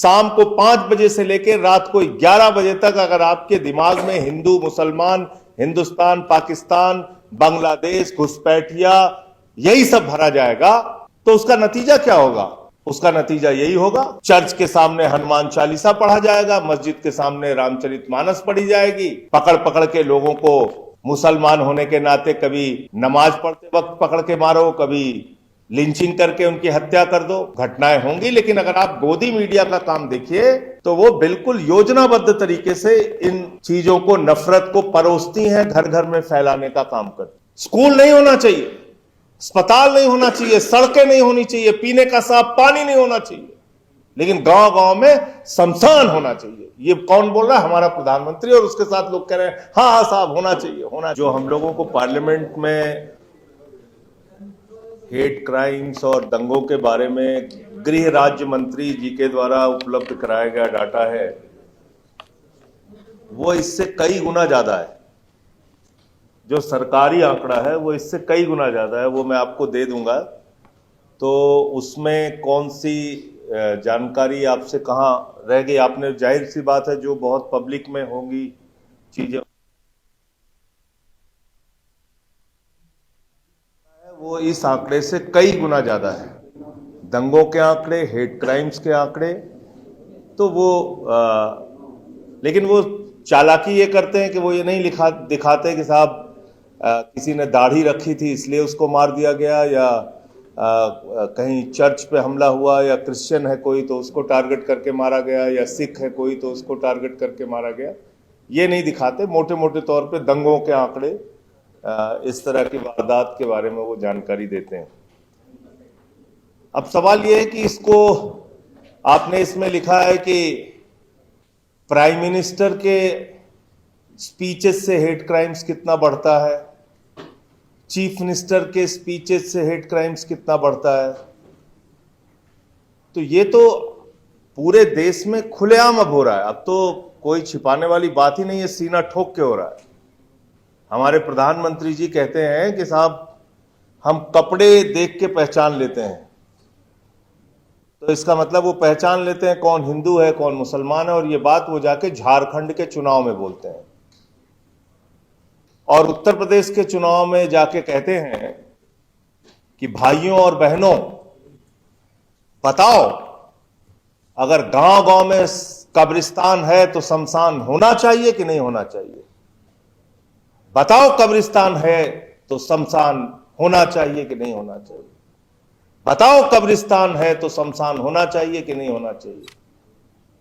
शाम को 5 बजे से लेकर रात को 11 बजे तक अगर आपके दिमाग में हिंदू मुसलमान, हिंदुस्तान पाकिस्तान, बांग्लादेश, घुसपैठिया यही सब भरा जाएगा तो उसका नतीजा क्या होगा? उसका नतीजा यही होगा, चर्च के सामने हनुमान चालीसा पढ़ा जाएगा, मस्जिद के सामने रामचरितमानस पढ़ी जाएगी, पकड़ पकड़ के लोगों को मुसलमान होने के नाते कभी नमाज पढ़ते वक्त पकड़ के मारो, कभी लिंचिंग करके उनकी हत्या कर दो। घटनाएं होंगी, लेकिन अगर आप गोदी मीडिया का काम देखिए तो वो बिल्कुल योजनाबद्ध तरीके से इन चीजों को, नफरत को परोसती हैं, घर घर में फैलाने का काम करती। स्कूल नहीं होना चाहिए, अस्पताल नहीं होना चाहिए, सड़कें नहीं होनी चाहिए, पीने का साफ पानी नहीं होना चाहिए, लेकिन गांव गांव में शमशान होना चाहिए। ये कौन बोल रहा है? हमारा प्रधानमंत्री। और उसके साथ लोग कह रहे हैं हाँ हाँ साहब होना चाहिए, होना। जो हम लोगों को पार्लियामेंट में हेट क्राइम्स और दंगों के बारे में गृह राज्य मंत्री जी के द्वारा उपलब्ध कराया गया डाटा है, वो इससे कई गुना ज्यादा है। जो सरकारी आंकड़ा है वो इससे कई गुना ज्यादा है, वो मैं आपको दे दूंगा। तो उसमें कौन सी जानकारी आपसे कहाँ रह गई? आपने, जाहिर सी बात है, जो बहुत पब्लिक में होंगी चीजें, वो इस आंकड़े से कई गुना ज्यादा है। दंगों के आंकड़े, हेट क्राइम्स के आंकड़े, तो वो लेकिन वो चालाकी ये करते हैं कि वो ये नहीं दिखाते कि साहब किसी ने दाढ़ी रखी थी इसलिए उसको मार दिया गया, या कहीं चर्च पे हमला हुआ, या क्रिश्चियन है कोई तो उसको टारगेट करके मारा गया, या सिख है कोई तो उसको टारगेट करके मारा गया। ये नहीं दिखाते। मोटे मोटे तौर पे दंगों के आंकड़े, इस तरह की वारदात के बारे में वो जानकारी देते हैं। अब सवाल ये है कि इसको, आपने इसमें लिखा है कि प्राइम मिनिस्टर के स्पीचेस से हेट क्राइम्स कितना बढ़ता है, चीफ मिनिस्टर के स्पीचेस से हेट क्राइम्स कितना बढ़ता है। तो ये तो पूरे देश में खुलेआम अब हो रहा है। अब तो कोई छिपाने वाली बात ही नहीं है, सीना ठोक के हो रहा है। हमारे प्रधानमंत्री जी कहते हैं कि साहब हम कपड़े देख के पहचान लेते हैं। तो इसका मतलब वो पहचान लेते हैं कौन हिंदू है कौन मुसलमान है, और ये बात वो जाके झारखंड के चुनाव में बोलते हैं, और उत्तर प्रदेश के चुनाव में जाके कहते हैं कि भाइयों और बहनों बताओ, अगर गांव गांव में कब्रिस्तान है तो शमशान होना चाहिए कि नहीं होना चाहिए? बताओ, कब्रिस्तान है तो शमशान होना चाहिए कि नहीं होना चाहिए? बताओ, कब्रिस्तान है तो शमशान होना चाहिए कि नहीं होना चाहिए?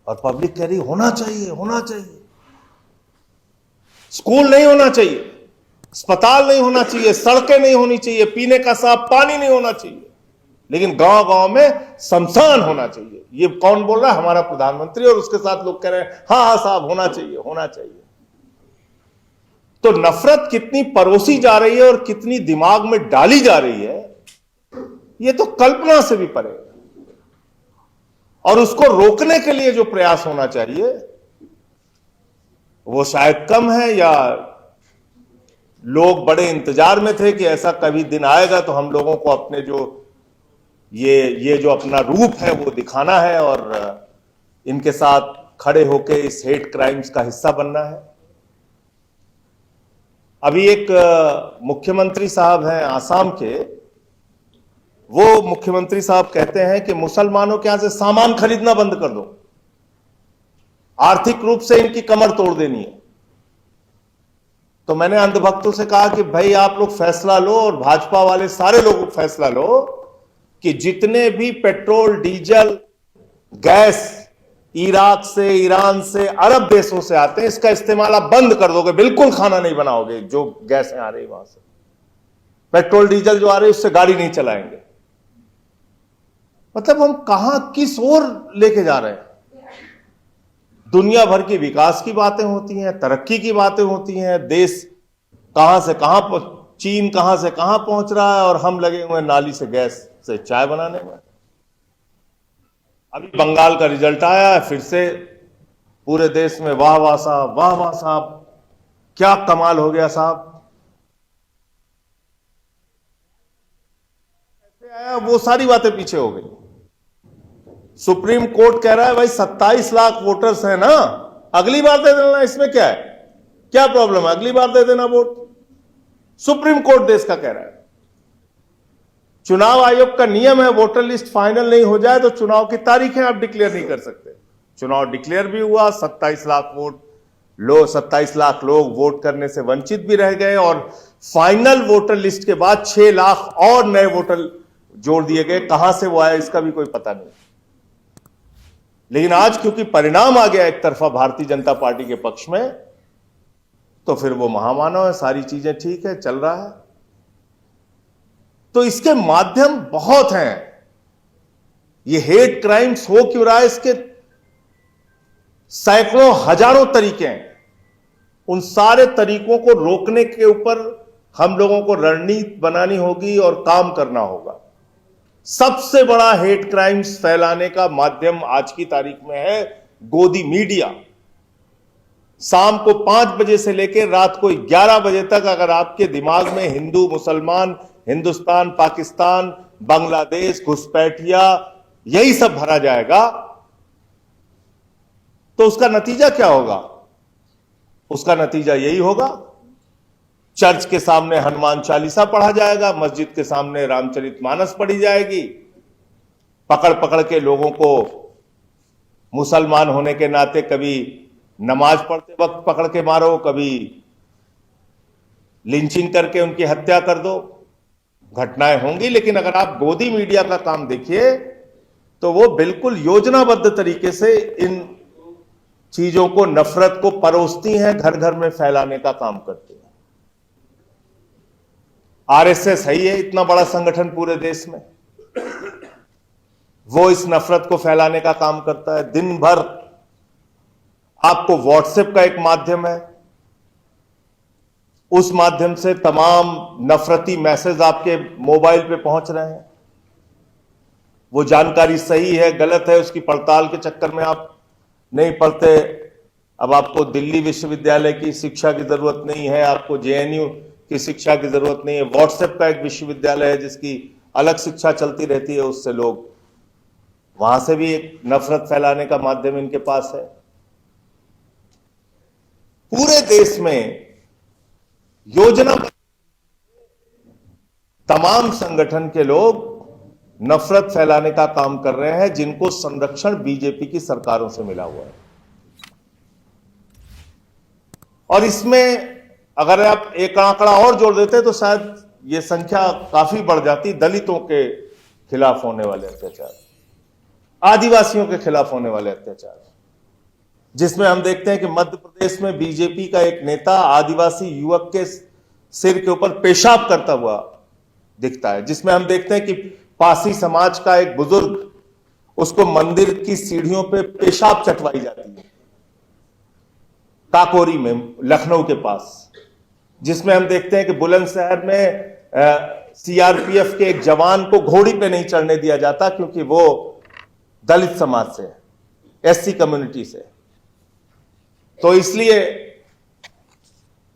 और पब्लिक कह रही होना चाहिए, होना चाहिए। स्कूल नहीं होना चाहिए, अस्पताल नहीं होना चाहिए, सड़कें नहीं होनी चाहिए, पीने का साफ पानी नहीं होना चाहिए, लेकिन गांव गांव में शमशान होना चाहिए। ये कौन बोल रहा है? हमारा प्रधानमंत्री। और उसके साथ लोग कह रहे हैं हाँ हाँ साहब होना चाहिए, होना चाहिए। तो नफरत कितनी परोसी जा रही है और कितनी दिमाग में डाली जा रही है, ये तो कल्पना से भी परे है। और उसको रोकने के लिए जो प्रयास होना चाहिए वो शायद कम है, या लोग बड़े इंतजार में थे कि ऐसा कभी दिन आएगा तो हम लोगों को अपने जो ये जो अपना रूप है वो दिखाना है, और इनके साथ खड़े होकर इस हेट क्राइम्स का हिस्सा बनना है। अभी एक मुख्यमंत्री साहब हैं आसाम के, वो मुख्यमंत्री साहब कहते हैं कि मुसलमानों के यहां से सामान खरीदना बंद कर दो, आर्थिक रूप से इनकी कमर तोड़ देनी है। तो मैंने अंधभक्तों से कहा कि भाई आप लोग फैसला लो, और भाजपा वाले सारे लोग फैसला लो कि जितने भी पेट्रोल, डीजल, गैस इराक से, ईरान से, अरब देशों से आते हैं, इसका इस्तेमाल आप बंद कर दोगे, बिल्कुल खाना नहीं बनाओगे। जो गैसें आ रही वहां से, पेट्रोल डीजल जो आ रही है, उससे गाड़ी नहीं चलाएंगे। मतलब हम कहां, किस ओर लेके जा रहे हैं? दुनिया भर की विकास की बातें होती हैं, तरक्की की बातें होती हैं, देश कहां से कहां, चीन कहां से कहां पहुंच रहा है, और हम लगे हुए नाली से गैस से चाय बनाने में। अभी बंगाल का रिजल्ट आया है, फिर से पूरे देश में वाह वाह साहब, वाह वाह साहब, क्या कमाल हो गया साहब। ऐसे आया, वो सारी बातें पीछे हो गई। सुप्रीम कोर्ट कह रहा है भाई 27 लाख वोटर्स हैं ना, अगली बार दे देना, इसमें क्या है, क्या प्रॉब्लम है, अगली बार दे देना वोट। सुप्रीम कोर्ट देश का कह रहा है। चुनाव आयोग का नियम है, वोटर लिस्ट फाइनल नहीं हो जाए तो चुनाव की तारीखें आप डिक्लेयर नहीं कर सकते। चुनाव डिक्लेयर भी हुआ, 27 लाख लोग वोट करने से वंचित भी रह गए, और फाइनल वोटर लिस्ट के बाद 6 लाख और नए वोटर जोड़ दिए गए। कहां से वो आया इसका भी कोई पता नहीं। लेकिन आज क्योंकि परिणाम आ गया एक तरफा भारतीय जनता पार्टी के पक्ष में, तो फिर वो महामानव है, सारी चीजें ठीक है, चल रहा है। तो इसके माध्यम बहुत हैं। ये हेट क्राइम्स हो क्यों रहा है, इसके सैकड़ों हजारों तरीके हैं। उन सारे तरीकों को रोकने के ऊपर हम लोगों को रणनीति बनानी होगी और काम करना होगा। सबसे बड़ा हेट क्राइम्स फैलाने का माध्यम आज की तारीख में है गोदी मीडिया। शाम को 5 बजे से लेकर रात को 11 बजे तक अगर आपके दिमाग में हिंदू, मुसलमान, हिंदुस्तान, पाकिस्तान, बांग्लादेश, घुसपैठिया, यही सब भरा जाएगा, तो उसका नतीजा क्या होगा? उसका नतीजा यही होगा, चर्च के सामने हनुमान चालीसा पढ़ा जाएगा, मस्जिद के सामने रामचरितमानस पढ़ी जाएगी, पकड़ पकड़ के लोगों को मुसलमान होने के नाते कभी नमाज पढ़ते वक्त पकड़ के मारो, कभी लिंचिंग करके उनकी हत्या कर दो। घटनाएं होंगी, लेकिन अगर आप गोदी मीडिया का काम देखिए तो वो बिल्कुल योजनाबद्ध तरीके से इन चीजों को, नफरत को परोसती हैं, घर घर में फैलाने का काम करती हैं। आरएसएस है ही है इतना बड़ा संगठन पूरे देश में, वो इस नफरत को फैलाने का काम करता है। दिन भर आपको व्हाट्सएप का एक माध्यम है, उस माध्यम से तमाम नफरती मैसेज आपके मोबाइल पे पहुंच रहे हैं। वो जानकारी सही है, गलत है, उसकी पड़ताल के चक्कर में आप नहीं पढ़ते। अब आपको दिल्ली विश्वविद्यालय की शिक्षा की जरूरत नहीं है, आपको जेएनयू की शिक्षा की जरूरत नहीं है। व्हाट्सएप का एक विश्वविद्यालय है जिसकी अलग शिक्षा चलती रहती है, उससे लोग, वहां से भी एक नफरत फैलाने का माध्यम इनके पास है। पूरे देश में योजना तमाम संगठन के लोग नफरत फैलाने का काम कर रहे हैं, जिनको संरक्षण बीजेपी की सरकारों से मिला हुआ है। और इसमें अगर आप एक आंकड़ा और जोड़ देते तो शायद ये संख्या काफी बढ़ जाती। दलितों के खिलाफ होने वाले अत्याचार, आदिवासियों के खिलाफ होने वाले अत्याचार, जिसमें हम देखते हैं कि मध्य प्रदेश में बीजेपी का एक नेता आदिवासी युवक के सिर के ऊपर पेशाब करता हुआ दिखता है, जिसमें हम देखते हैं कि पासी समाज का एक बुजुर्ग, उसको मंदिर की सीढ़ियों पे पेशाब चटवाई जाती है काकोरी में, लखनऊ के पास, जिसमें हम देखते हैं कि बुलंदशहर में सीआरपीएफ के एक जवान को घोड़ी पे नहीं चढ़ने दिया जाता क्योंकि वो दलित समाज से, एससी कम्युनिटी से। तो इसलिए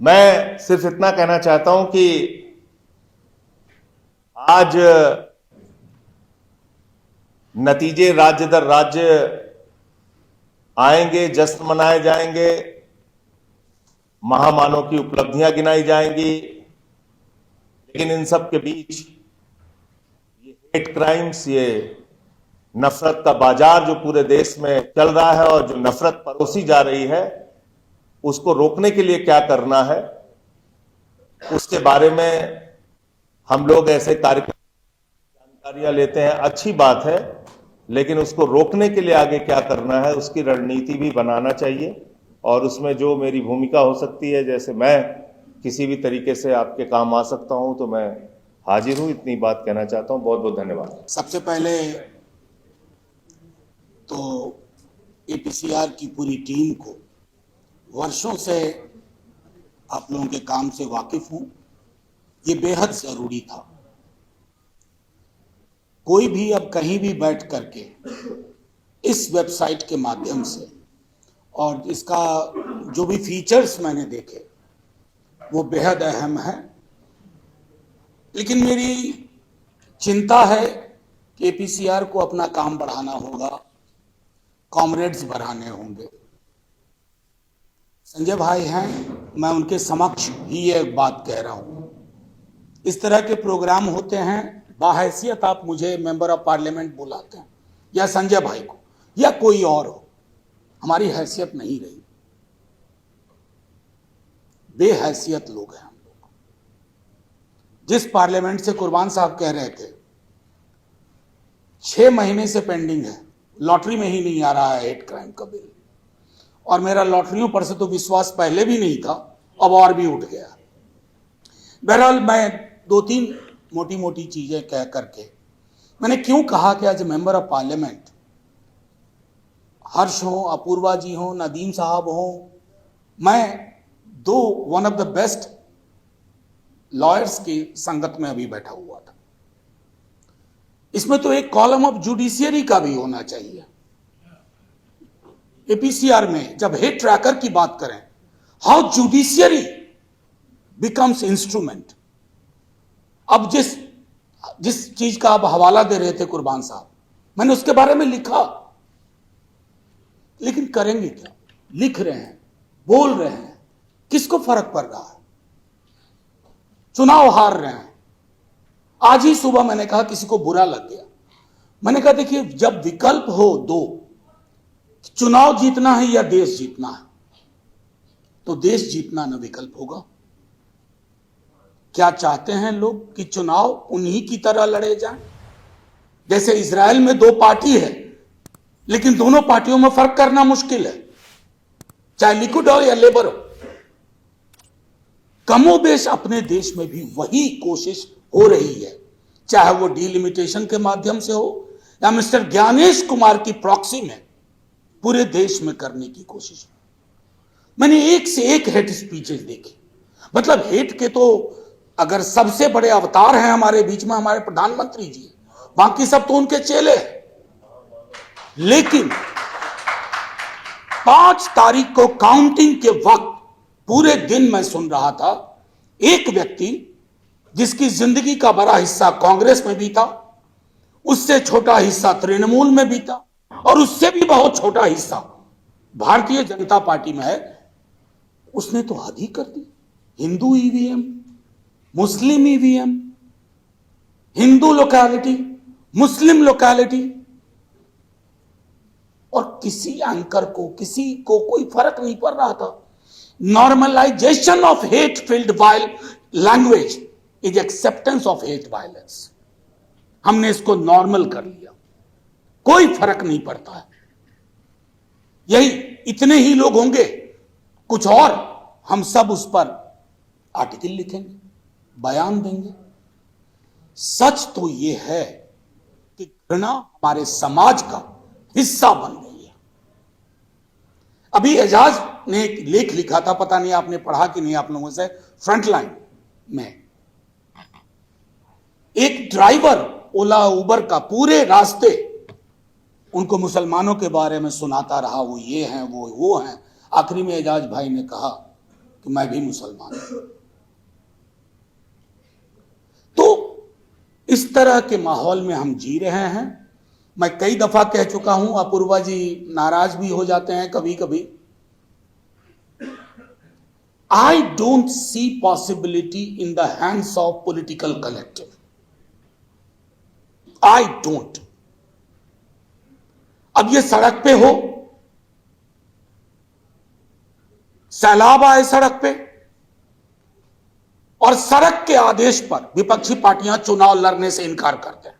मैं सिर्फ इतना कहना चाहता हूं कि आज नतीजे राज्य दर राज्य आएंगे, जश्न मनाए जाएंगे, महामानव की उपलब्धियां गिनाई जाएंगी, लेकिन इन सब के बीच ये हेट क्राइम्स, ये नफरत का बाजार जो पूरे देश में चल रहा है और जो नफरत परोसी जा रही है, उसको रोकने के लिए क्या करना है, उसके बारे में हम लोग ऐसे कार्यक्रम जानकारियां लेते हैं, अच्छी बात है, लेकिन उसको रोकने के लिए आगे क्या करना है उसकी रणनीति भी बनाना चाहिए। और उसमें जो मेरी भूमिका हो सकती है, जैसे मैं किसी भी तरीके से आपके काम आ सकता हूं तो मैं हाजिर हूं, इतनी बात कहना चाहता हूं। बहुत बहुत धन्यवाद। सबसे पहले तो एपीसीआर की पूरी टीम को वर्षों से आप लोगों के काम से वाकिफ हूं, ये बेहद जरूरी था। कोई भी अब कहीं भी बैठ करके इस वेबसाइट के माध्यम से, और इसका जो भी फीचर्स मैंने देखे वो बेहद अहम है, लेकिन मेरी चिंता है कि एपीसीआर को अपना काम बढ़ाना होगा, कॉमरेड्स बढ़ाने होंगे। संजय भाई हैं, मैं उनके समक्ष ही ये बात कह रहा हूं। इस तरह के प्रोग्राम होते हैं, बाहैसियत आप मुझे मेंबर ऑफ पार्लियामेंट बुलाते हैं या संजय भाई को या कोई और हो, हमारी हैसियत नहीं रही। बेहैसियत लोग हैं हम लोग। जिस पार्लियामेंट से कुर्बान साहब कह रहे थे 6 महीने से पेंडिंग है, लॉटरी में ही नहीं आ रहा है हेट क्राइम का बिल, और मेरा लॉटरियों पर से तो विश्वास पहले भी नहीं था, अब और भी उठ गया। बहरहाल मैं 2-3 मोटी मोटी चीजें कह करके मैंने क्यों कहा कि as a member of parliament Harsh हो, अपूर्वा जी हो, नदीम साहब हो, मैं one of the best lawyers की संगत में अभी बैठा हुआ था। इसमें तो एक कॉलम ऑफ जुडिशियरी का भी होना चाहिए। एपीसीआर में जब हेट ट्रैकर की बात करें, हाउ जुडिशियरी बिकम्स इंस्ट्रूमेंट। अब जिस चीज का आप हवाला दे रहे थे कुर्बान साहब, मैंने उसके बारे में लिखा, लेकिन करेंगे क्या? लिख रहे हैं, बोल रहे हैं, किसको फर्क पड़ रहा है? चुनाव हार रहे हैं। आज ही सुबह मैंने कहा, किसी को बुरा लग गया, मैंने कहा देखिए, जब विकल्प हो दो, चुनाव जीतना है या देश जीतना है, तो देश जीतना ना विकल्प होगा। क्या चाहते हैं लोग कि चुनाव उन्हीं की तरह लड़े जाएं? जैसे इजराइल में 2 पार्टी है, लेकिन दोनों पार्टियों में फर्क करना मुश्किल है, चाहे लिक्विड हो या लेबर हो। कमोबेश अपने देश में भी वही कोशिश हो रही है, चाहे वो डीलिमिटेशन के माध्यम से हो या मिस्टर ज्ञानेश कुमार की प्रॉक्सी में पूरे देश में करने की कोशिश। मैंने एक से एक हेट स्पीचेस देखी। मतलब हेट के तो अगर सबसे बड़े अवतार हैं हमारे बीच में, हमारे प्रधानमंत्री जी, बाकी सब तो उनके चेले हैं। लेकिन 5 तारीख को काउंटिंग के वक्त पूरे दिन मैं सुन रहा था, एक व्यक्ति जिसकी जिंदगी का बड़ा हिस्सा कांग्रेस में बीता, उससे छोटा हिस्सा तृणमूल में बीता, और उससे भी बहुत छोटा हिस्सा भारतीय जनता पार्टी में है, उसने तो हद ही कर दी। हिंदू ईवीएम, मुस्लिम ईवीएम, हिंदू लोकैलिटी, मुस्लिम लोकैलिटी, और किसी एंकर को, किसी को कोई फर्क नहीं पड़ रहा था। Normalization of hate filled language is acceptance of hate violence. हमने इसको नॉर्मल कर लिया, कोई फर्क नहीं पड़ता है। यही इतने ही लोग होंगे, कुछ और हम सब उस पर आर्टिकल लिखेंगे, बयान देंगे। सच तो यह है कि घृणा हमारे समाज का हिस्सा बन गई है। अभी एजाज ने एक लेख लिखा था, पता नहीं आपने पढ़ा कि नहीं आप लोगों से, फ्रंटलाइन में एक ड्राइवर ओला उबर का पूरे रास्ते उनको मुसलमानों के बारे में सुनाता रहा, वो ये हैं, वो हैं। आखिरी में एजाज भाई ने कहा कि मैं भी मुसलमान हूं। तो इस तरह के माहौल में हम जी रहे हैं। मैं कई दफा कह चुका हूं, अपूर्वा जी नाराज भी हो जाते हैं कभी कभी। I don't see possibility in the hands of political collective. I don't. अब ये सड़क पे हो, सैलाब आए सड़क पे, और सड़क के आदेश पर विपक्षी पार्टियां चुनाव लड़ने से इनकार करते हैं।